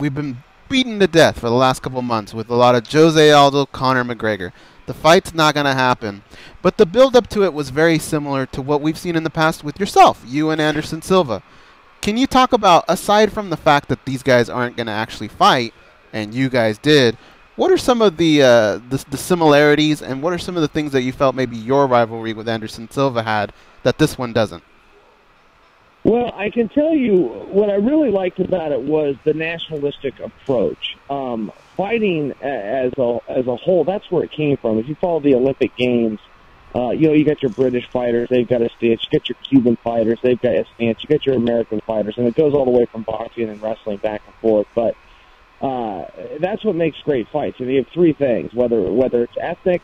we've been beaten to death for the last couple months with a lot of Jose Aldo, Conor McGregor. The fight's not going to happen. But the build-up to it was very similar to what we've seen in the past with yourself, you and Anderson Silva. Can you talk about, aside from the fact that these guys aren't going to actually fight, and you guys did, what are some of the similarities, and what are some of the things that you felt maybe your rivalry with Anderson Silva had that this one doesn't? Well, I can tell you what I really liked about it was the nationalistic approach. Fighting as a whole, that's where it came from. If you follow the Olympic Games, you got your British fighters, they've got a stance. You got your Cuban fighters, they've got a stance. You got your American fighters, and it goes all the way from boxing and wrestling back and forth. But that's what makes great fights. And you have three things, whether it's ethnic,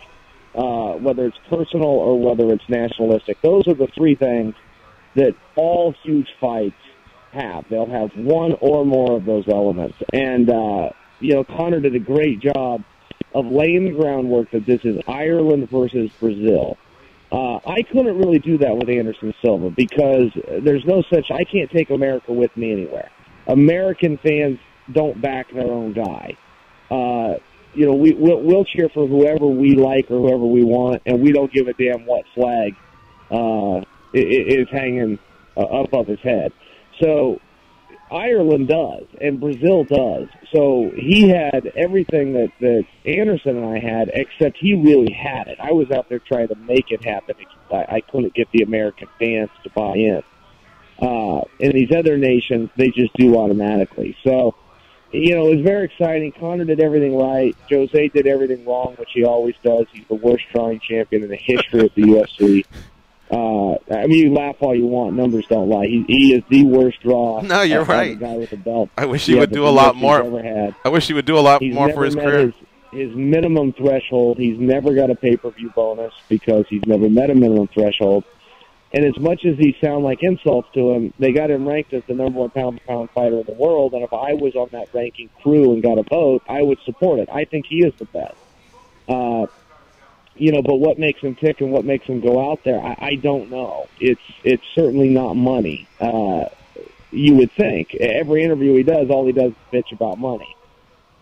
whether it's personal, or whether it's nationalistic. Those are the three things that all huge fights have. They'll have one or more of those elements. And, Conor did a great job of laying the groundwork that this is Ireland versus Brazil. I couldn't really do that with Anderson Silva because there's no such, I can't take America with me anywhere. American fans don't back their own guy. We'll cheer for whoever we like or whoever we want, and we don't give a damn what flag is hanging above his head. So Ireland does, and Brazil does. So he had everything that Anderson and I had, except he really had it. I was out there trying to make it happen. I couldn't get the American fans to buy in. In these other nations, they just do automatically. So, it was very exciting. Conor did everything right. Jose did everything wrong, which he always does. He's the worst drawing champion in the history of the UFC. You laugh all you want. Numbers don't lie. He is the worst draw. No, you're right. Guy with a belt. I wish he would do a lot more. I wish he would do a lot more for his career. His minimum threshold. He's never got a pay-per-view bonus because he's never met a minimum threshold. And as much as these sound like insults to him, they got him ranked as the number one pound-for-pound fighter in the world. And if I was on that ranking crew and got a vote, I would support it. I think he is the best. But what makes him tick and what makes him go out there, I don't know. It's certainly not money. You would think. Every interview he does, all he does is bitch about money.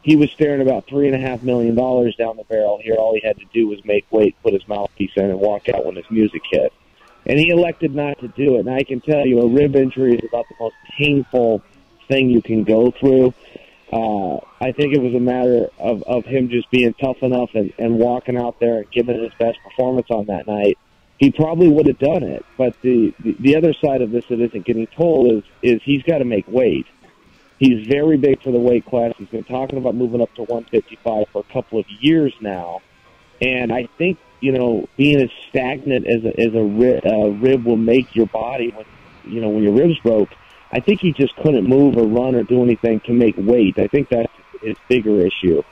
He was staring about $3.5 million down the barrel here. All he had to do was make weight, put his mouthpiece in, and walk out when his music hit. And he elected not to do it. And I can tell you, a rib injury is about the most painful thing you can go through. I think it was a matter of him just being tough enough and walking out there and giving his best performance on that night. He probably would have done it. But the other side of this that isn't getting told is he's got to make weight. He's very big for the weight class. He's been talking about moving up to 155 for a couple of years now. And I think, being as stagnant as a rib will make your body when your ribs broke, I think he just couldn't move or run or do anything to make weight. I think that's his bigger issue.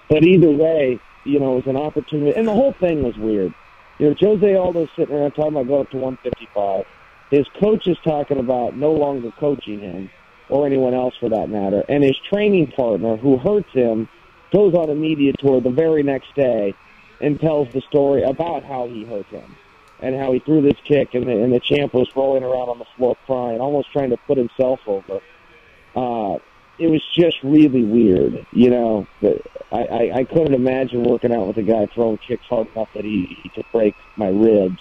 But either way, it was an opportunity. And the whole thing was weird. Jose Aldo's sitting around talking about going up to 155. His coach is talking about no longer coaching him, or anyone else for that matter. And his training partner, who hurts him, goes on a media tour the very next day and tells the story about how he hurt him and how he threw this kick and the champ was rolling around on the floor crying, almost trying to put himself over. It was just really weird, I couldn't imagine working out with a guy throwing kicks hard enough that he could break my ribs.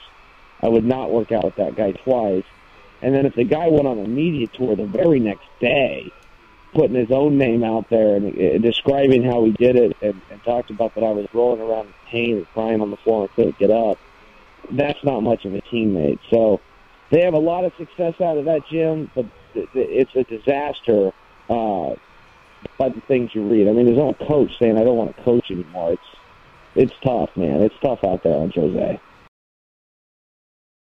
I would not work out with that guy twice. And then if the guy went on a media tour the very next day, putting his own name out there and describing how he did it and talked about that I was rolling around in pain and crying on the floor and couldn't get up, that's not much of a teammate. So they have a lot of success out of that gym, but it's a disaster by the things you read. I mean, there's no coach saying, I don't want to coach anymore. It's tough, man. It's tough out there on Jose.